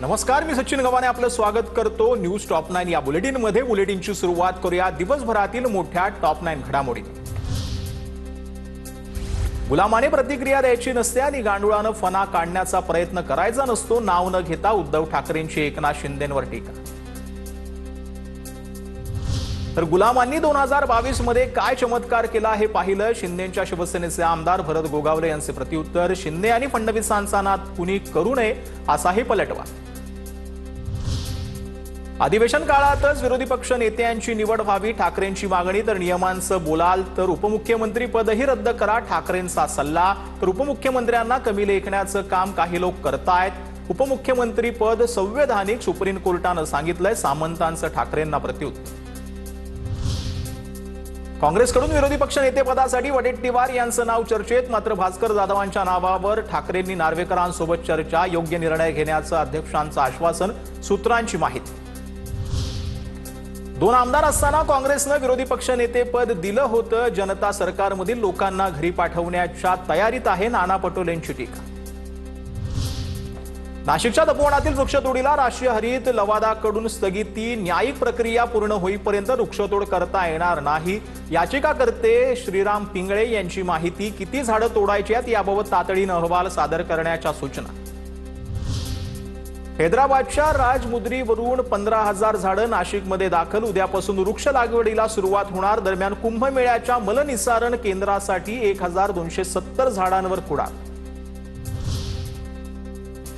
नमस्कार, मी सचिन गव्हाणे आपलं स्वागत करतो न्यूज टॉप 9 या बुलेटिनमध्ये। बुलेटिनची सुरुवात करूया दिवसभरातील मोठ्या टॉप 9 घडामोडी। गुलामाने प्रतिक्रिया द्यायची नसते आणि गांडुळानं फना काढण्याचा प्रयत्न करायचा नसतो, नाव न घेता उद्धव ठाकरेंची एकनाथ शिंदेंवर टीका। तर गुलामांनी 2022 मध्ये काय चमत्कार केला हे पाहिलं। शिंदेंच्या शिवसेनेचे आमदार भरत गोगावले यांचे प्रत्युत्तर, शिंदे आणि फडणवीसांचा नाद कुणी करू नये असाही पलटवार। अधिवेशन काळातच विरोधी पक्ष नेत्यांची निवड व्हावी ठाकरेंची मागणी। तर नियमांचं बोलाल तर उपमुख्यमंत्री पदही रद्द करा ठाकरेंचा सल्ला। तर उपमुख्यमंत्र्यांना कमी लेखण्याचं काम काही लोक करतायत। उपमुख्यमंत्री पद संवैधानिक, सुप्रीम कोर्टानं सांगितलंय। सामंतांचं ठाकरेंना प्रत्युत्तर। काँग्रेसकडून विरोधी पक्ष नेतेपदासाठी वडेट्टीवार यांचं नाव चर्चेत, मात्र भास्कर जाधवांच्या नावावर ठाकरेंनी नार्वेकरांसोबत चर्चा, योग्य निर्णय घेण्याचं अध्यक्षांचं आश्वासन, सूत्रांची माहिती। 2 आमदार असताना काँग्रेसनं विरोधी पक्ष नेतेपद दिलं होतं। जनता सरकारमधील लोकांना घरी पाठवण्याच्या तयारीत आहे, नाना पटोलेंची टीका। नाशिकच्या तपोवनातील वृक्षतोडीला राष्ट्रीय हरित लवादाकडून स्थगिती, न्यायिक प्रक्रिया पूर्ण होईपर्यंत वृक्षतोड करता येणार नाही। याचिकाकर्ते श्रीराम पिंगळे यांची माहिती, किती झाडं तोडायची आहेत याबाबत तातडीनं अहवाल सादर करण्याच्या सूचना। हैदराबादच्या राजमुद्रीवरून 15,000 झाडं नाशिकमध्ये दाखल, उद्यापासून वृक्ष लागवडीला सुरुवात होणार। दरम्यान कुंभमेळ्याच्या मलनिस्सारण केंद्रासाठी 1270 झाडांवर खुडा।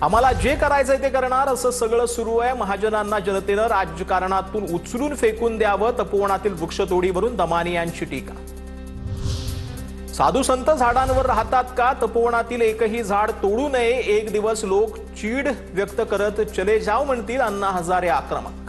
आम्हाला जे करायचंय ते करणार असं सगळं सुरू आहे। महाजनांना जनतेनं राजकारणातून उचलून फेकून द्यावं, तपोवनातील वृक्षतोडीवरून दमानी यांची टीका। साधू संत झाडांवर राहतात का? तपोवनातील एकही झाड तोडू नये, एक दिवस लोक चीड व्यक्त करत चले जाव म्हणतील, अण्णा हजारे आक्रमक।